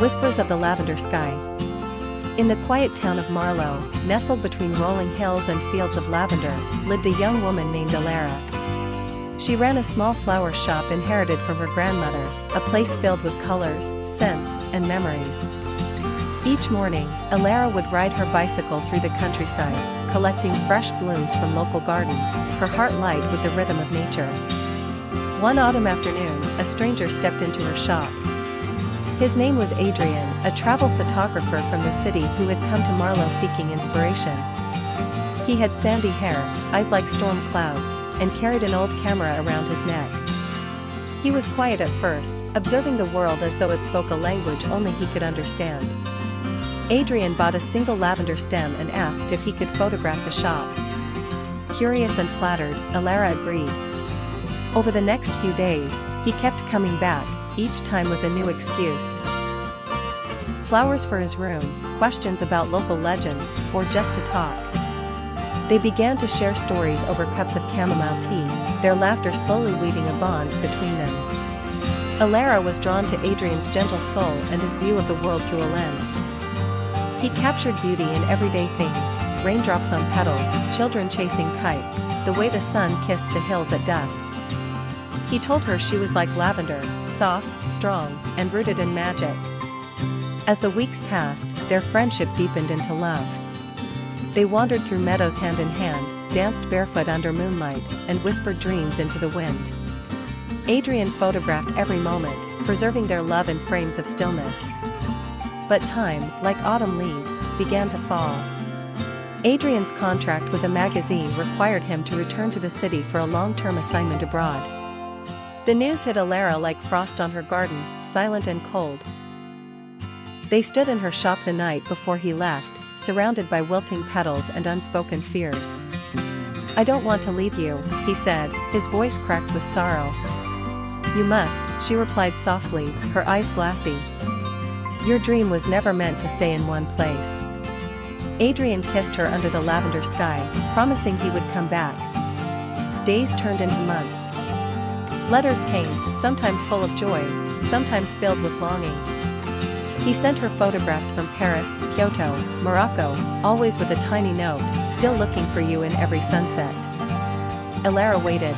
Whispers of the Lavender Sky. In the quiet town of Marlow, nestled between rolling hills and fields of lavender, lived a young woman named Alara. She ran a small flower shop inherited from her grandmother, a place filled with colors, scents, and memories. Each morning, Alara would ride her bicycle through the countryside, collecting fresh blooms from local gardens, her heart light with the rhythm of nature. One autumn afternoon, a stranger stepped into her shop. His name was Adrian, a travel photographer from the city who had come to Marlow seeking inspiration. He had sandy hair, eyes like storm clouds, and carried an old camera around his neck. He was quiet at first, observing the world as though it spoke a language only he could understand. Adrian bought a single lavender stem and asked if he could photograph the shop. Curious and flattered, Alara agreed. Over the next few days, he kept coming back, each time with a new excuse. Flowers for his room, questions about local legends, or just to talk. They began to share stories over cups of chamomile tea, their laughter slowly weaving a bond between them. Alara was drawn to Adrian's gentle soul and his view of the world through a lens. He captured beauty in everyday things, raindrops on petals, children chasing kites, the way the sun kissed the hills at dusk. He told her she was like lavender, soft, strong, and rooted in magic. As the weeks passed, their friendship deepened into love. They wandered through meadows hand in hand, danced barefoot under moonlight, and whispered dreams into the wind. Adrian photographed every moment, preserving their love in frames of stillness. But time, like autumn leaves, began to fall. Adrian's contract with a magazine required him to return to the city for a long-term assignment abroad. The news hit Alara like frost on her garden, silent and cold. They stood in her shop the night before he left, surrounded by wilting petals and unspoken fears. "I don't want to leave you," he said, his voice cracked with sorrow. "You must," she replied softly, her eyes glassy. "Your dream was never meant to stay in one place." Adrian kissed her under the lavender sky, promising he would come back. Days turned into months. Letters came, sometimes full of joy, sometimes filled with longing. He sent her photographs from Paris, Kyoto, Morocco, always with a tiny note, "Still looking for you in every sunset." Alara waited.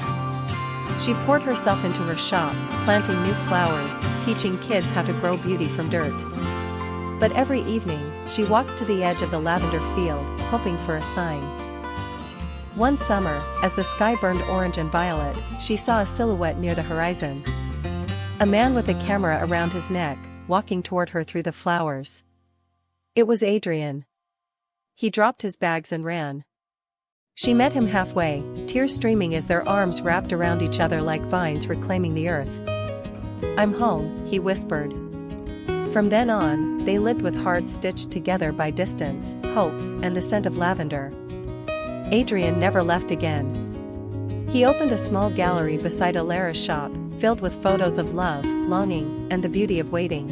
She poured herself into her shop, planting new flowers, teaching kids how to grow beauty from dirt. But every evening, she walked to the edge of the lavender field, hoping for a sign. One summer, as the sky burned orange and violet, she saw a silhouette near the horizon. A man with a camera around his neck, walking toward her through the flowers. It was Adrian. He dropped his bags and ran. She met him halfway, tears streaming as their arms wrapped around each other like vines reclaiming the earth. "I'm home," he whispered. From then on, they lived with hearts stitched together by distance, hope, and the scent of lavender. Adrian never left again. He opened a small gallery beside Alara's shop, filled with photos of love, longing, and the beauty of waiting.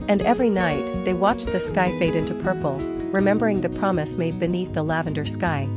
And every night, they watched the sky fade into purple, remembering the promise made beneath the lavender sky.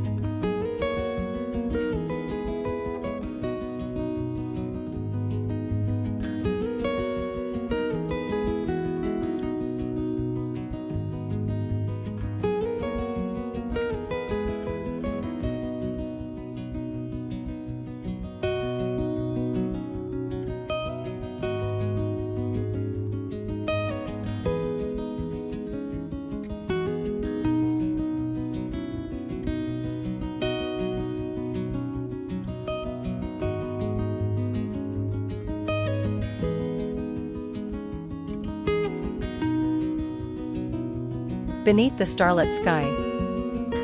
Beneath the starlit sky.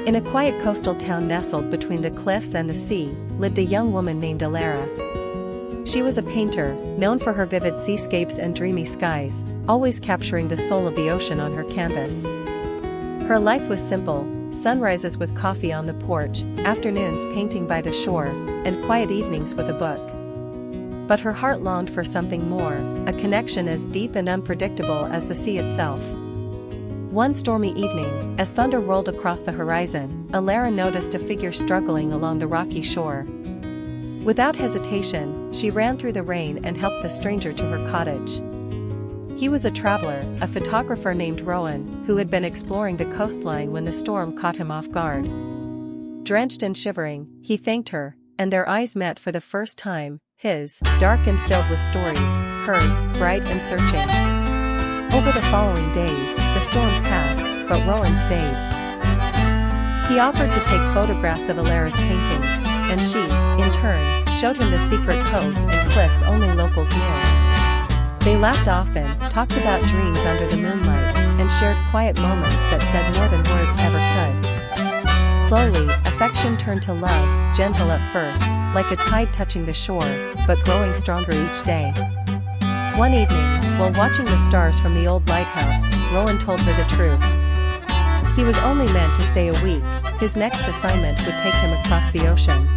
In a quiet coastal town nestled between the cliffs and the sea, lived a young woman named Alara. She was a painter, known for her vivid seascapes and dreamy skies, always capturing the soul of the ocean on her canvas. Her life was simple: sunrises with coffee on the porch, afternoons painting by the shore, and quiet evenings with a book. But her heart longed for something more, a connection as deep and unpredictable as the sea itself. One stormy evening, as thunder rolled across the horizon, Alara noticed a figure struggling along the rocky shore. Without hesitation, she ran through the rain and helped the stranger to her cottage. He was a traveler, a photographer named Rowan, who had been exploring the coastline when the storm caught him off guard. Drenched and shivering, he thanked her, and their eyes met for the first time, his, dark and filled with stories, hers, bright and searching. Over the following days, the storm passed, but Rowan stayed. He offered to take photographs of Alara's paintings, and she, in turn, showed him the secret coves and cliffs only locals knew. They laughed often, talked about dreams under the moonlight, and shared quiet moments that said more than words ever could. Slowly, affection turned to love, gentle at first, like a tide touching the shore, but growing stronger each day. One evening, while watching the stars from the old lighthouse, Rowan told her the truth. He was only meant to stay a week, his next assignment would take him across the ocean.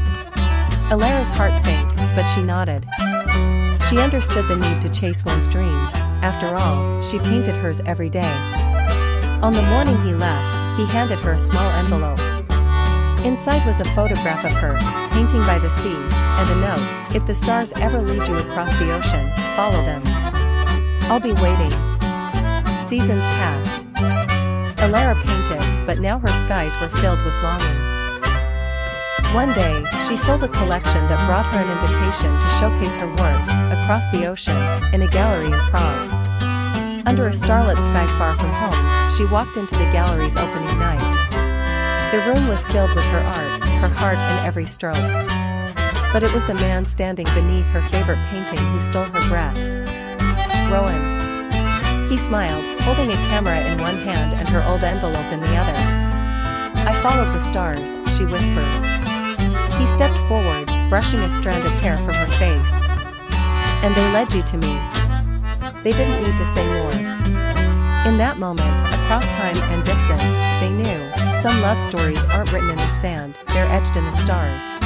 Alara's heart sank, but she nodded. She understood the need to chase one's dreams, after all, she painted hers every day. On the morning he left, he handed her a small envelope. Inside was a photograph of her, painting by the sea, and a note: if the stars ever lead you across the ocean, follow them. I'll be waiting. Seasons passed. Alara painted, but now her skies were filled with longing. One day, she sold a collection that brought her an invitation to showcase her work, across the ocean, in a gallery in Prague. Under a starlit sky far from home, she walked into the gallery's opening night. The room was filled with her art, her heart in every stroke. But it was the man standing beneath her favorite painting who stole her breath. Rowan. He smiled, holding a camera in one hand and her old envelope in the other. I followed the stars, she whispered. He stepped forward, brushing a strand of hair from her face. And they led you to me. They didn't need to say more. In that moment, across time and distance, they knew, some love stories aren't written in the sand, they're etched in the stars.